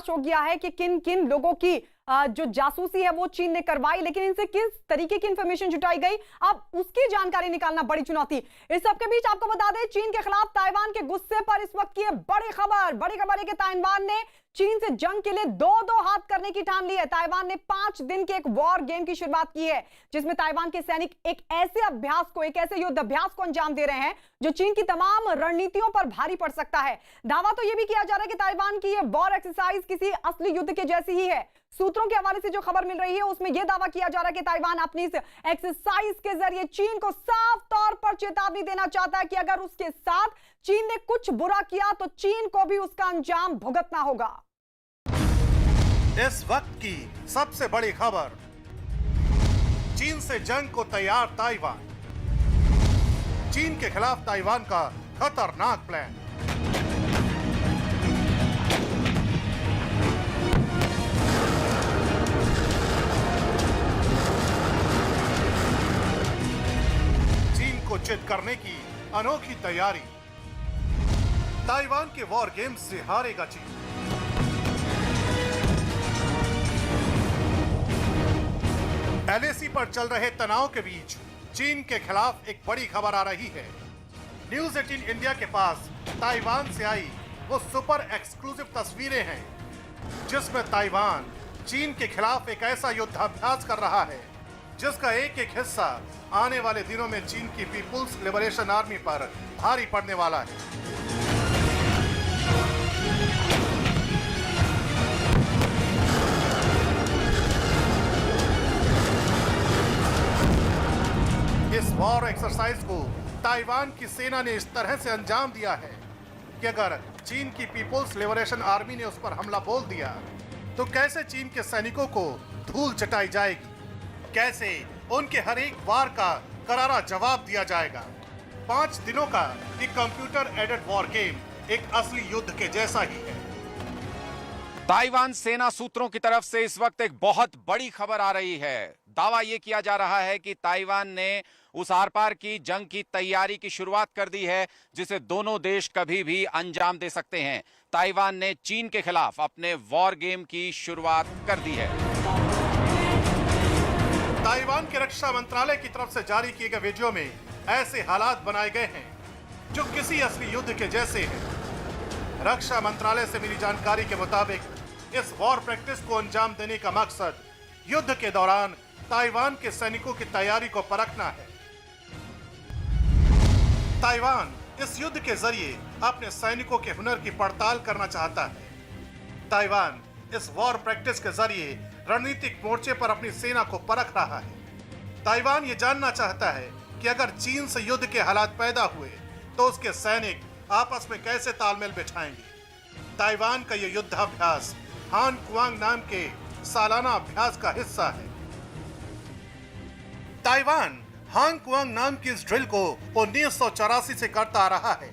हो गया है कि किन किन लोगों की जो जासूसी है वो चीन ने करवाई, लेकिन इनसे किस तरीके की इंफॉर्मेशन जुटाई गई, अब उसकी जानकारी निकालना बड़ी चुनौती। इस सबके बीच आपको बता दें, चीन के खिलाफ ताइवान के गुस्से पर इस वक्त की बड़ी खबर है कि ताइवान ने चीन से जंग के लिए दो हाथ करने की ठान ली है। ताइवान ने 5 दिन के एक वॉर गेम की शुरुआत की है, जिसमें ताइवान के सैनिक एक ऐसे युद्ध अभ्यास को अंजाम दे रहे हैं जो चीन की तमाम रणनीतियों पर भारी पड़ सकता है। दावा तो यह भी किया जा रहा है कि ताइवान की यह वॉर एक्सरसाइज किसी असली युद्ध के जैसी ही है। सूत्रों के हवाले से जो खबर मिल रही है उसमें यह दावा किया जा रहा है कि ताइवान अपनी इस एक्सरसाइज के जरिए चीन को साफ तौर पर चेतावनी देना चाहता है कि अगर उसके साथ चीन ने कुछ बुरा किया तो चीन को भी उसका अंजाम भुगतना होगा। इस वक्त की सबसे बड़ी खबर, चीन से जंग को तैयार ताइवान। चीन के खिलाफ ताइवान का खतरनाक प्लान। चीन को चित करने की अनोखी तैयारी। ताइवान के वॉर गेम्स से हारेगा चीन। एलएसी पर चल रहे तनाव के बीच चीन के खिलाफ एक बड़ी खबर आ रही है। न्यूज़ 18 इंडिया के पास ताइवान से आई वो सुपर एक्सक्लूसिव तस्वीरें हैं, जिसमें ताइवान चीन के खिलाफ एक ऐसा युद्धाभ्यास कर रहा है जिसका एक एक हिस्सा आने वाले दिनों में चीन की पीपुल्स लिबरेशन आर्मी पर भारी पड़ने वाला है। इस वॉर एक्सरसाइज को ताइवान की सेना ने इस तरह से अंजाम दिया है कि अगर चीन की पीपुल्स लिबरेशन आर्मी ने उस पर हमला बोल दिया तो कैसे चीन के सैनिकों को धूल चटाई जाएगी, कैसे उनके हर एक वार का करारा जवाब दिया जाएगा। 5 दिनों का एक कंप्यूटर एडेड वॉर गेम एक असली युद्ध के जैसा ही है। ताइवान सेना सूत्रों की तरफ से इस वक्त एक बहुत बड़ी खबर आ रही है। दावा यह किया जा रहा है कि ताइवान ने उस आर पार की जंग की तैयारी की शुरुआत कर दी है जिसे दोनों देश कभी भी अंजाम दे सकते हैं। ताइवान ने चीन के खिलाफ अपने वॉर गेम की शुरुआत कर दी है। ताइवान के रक्षा मंत्रालय की तरफ से जारी किए गए वीडियो में ऐसे हालात बनाए गए हैं जो किसी असली युद्ध के जैसे हैं। रक्षा मंत्रालय से मिली जानकारी के मुताबिक इस वॉर प्रैक्टिस को अंजाम देने का मकसद युद्ध के दौरान ताइवान के सैनिकों की तैयारी को परखना है। ताइवान इस युद्ध के जरिए अपने सैनिकों के हुनर की पड़ताल करना चाहता है। ताइवान इस वॉर प्रैक्टिस के जरिए रणनीतिक मोर्चे पर अपनी सेना को परख रहा है। ताइवान ये जानना चाहता है कि अगर चीन से युद्ध के हालात पैदा हुए तो उसके सैनिक आपस में कैसे तालमेल बिठाएंगे। ताइवान का यह युद्धाभ्यास हान कुआंग नाम के सालाना अभ्यास का हिस्सा है। ताइवान हान कुआंग नाम की इस ड्रिल को 1984 से करता आ रहा है,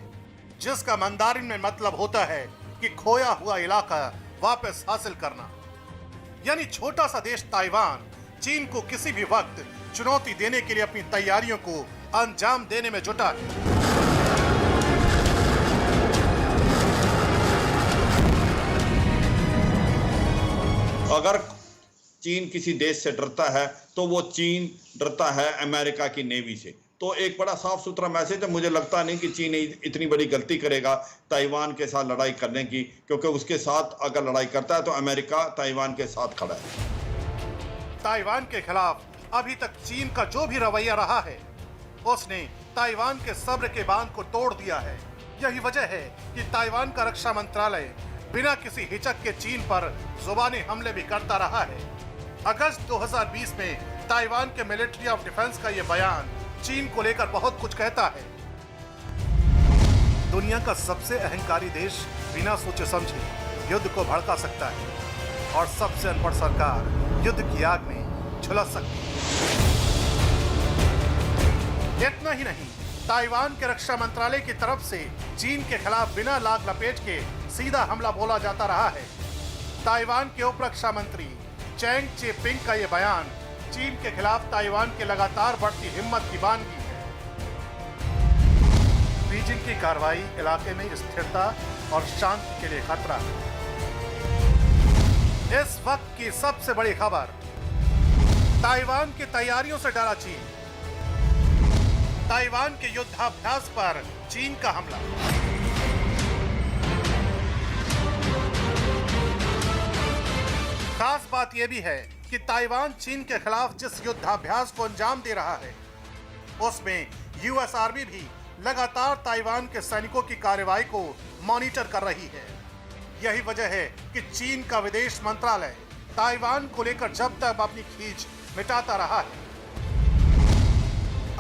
जिसका मंदारिन में मतलब होता है कि खोया हुआ इलाका वापस हासिल करना। यानी छोटा सा देश ताइवान चीन को किसी भी वक्त चुनौती देने के लिए अपनी तैयारियों को अंजाम देने में जुटा है। अगर चीन किसी देश से डरता है तो वो चीन डरता है अमेरिका की नेवी से। तो एक बड़ा साफ सुथरा मैसेज है। मुझे लगता नहीं कि चीन इतनी बड़ी गलती करेगा ताइवान के साथ लड़ाई करने की, क्योंकि उसके साथ अगर लड़ाई करता है तो अमेरिका ताइवान के साथ खड़ा है। ताइवान के खिलाफ अभी तक चीन का जो भी रवैया रहा है, उसने ताइवान के सब्र के बांध को तोड़ दिया है। यही वजह है कि ताइवान का रक्षा मंत्रालय बिना किसी हिचक के चीन पर जुबानी हमले भी करता रहा है। अगस्त 2020 में ताइवान के मिलिट्री ऑफ डिफेंस का यह बयान चीन को लेकर बहुत कुछ कहता है। दुनिया का सबसे अहंकारी देश बिना सोचे समझे युद्ध को भड़का सकता है और सबसे अनपढ़ सरकार युद्ध की आग में झुलस सकती है। इतना ही नहीं, ताइवान के रक्षा मंत्रालय की तरफ से चीन के खिलाफ बिना लाग लपेट के सीधा हमला बोला जाता रहा है। ताइवान के उप रक्षा मंत्री चैंग चे-पिंग का यह बयान चीन के खिलाफ ताइवान के लगातार बढ़ती हिम्मत की बानगी है। बीजिंग की कार्रवाई इलाके में स्थिरता और शांति के लिए खतरा है। वक्त की सबसे बड़ी खबर, ताइवान की तैयारियों से डरा चीन। ताइवान के युद्धाभ्यास पर चीन का हमला। खास बात यह भी है कि ताइवान चीन के खिलाफ जिस युद्धाभ्यास को अंजाम दे रहा है, उसमें यूएस आर्मी भी लगातार ताइवान के सैनिकों की कार्रवाई को मॉनिटर कर रही है। यही वजह है कि चीन का विदेश मंत्रालय ताइवान को लेकर जब तक अपनी खींच मिटाता रहा है।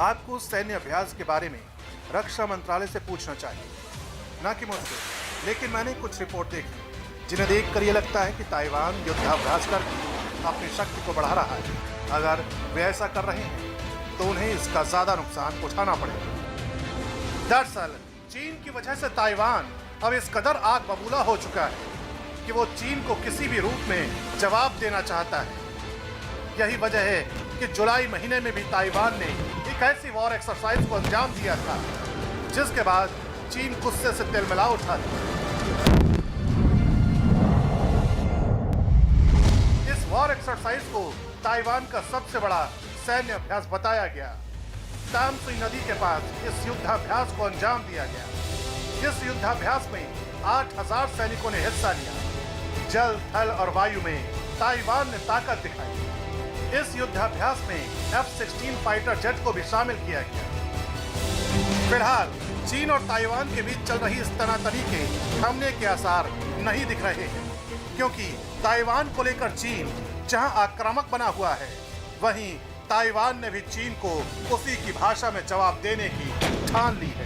आपको सैन्य अभ्यास के बारे में रक्षा मंत्रालय से पूछना चाहिए, न कि मुझसे। लेकिन मैंने कुछ रिपोर्ट देखी जिन्हें देखकर यह लगता है कि ताइवान युद्धाभ्यास करके अपनी शक्ति को बढ़ा रहा है। अगर वे ऐसा कर रहे हैं तो उन्हें इसका ज्यादा नुकसान उठाना पड़ेगा। दरअसल चीन की वजह से ताइवान अब इस कदर आग बबूला हो चुका है कि वो चीन को किसी भी रूप में जवाब देना चाहता है। यही वजह है कि जुलाई महीने में भी ताइवान ने एक ऐसी वॉर एक्सरसाइज को अंजाम दिया था जिसके बाद चीन गुस्से से तिलमिला उठा था। इस वॉर एक्सरसाइज को ताइवान का सबसे बड़ा सैन्य अभ्यास बताया गया। तामसुई नदी के पास इस युद्धाभ्यास को अंजाम दिया गया। इस युद्धाभ्यास में 8000 सैनिकों ने हिस्सा लिया। जल, थल और वायु में ताइवान ने ताकत दिखाई। इस युद्धाभ्यास में F-16 फाइटर जेट को भी शामिल किया गया। फिलहाल चीन और ताइवान के बीच चल रही इस तनातनी के थमने के आसार नहीं दिख रहे हैं, क्योंकि ताइवान को लेकर चीन जहां आक्रामक बना हुआ है, वहीं ताइवान ने भी चीन को उसी की भाषा में जवाब देने की ठान ली है।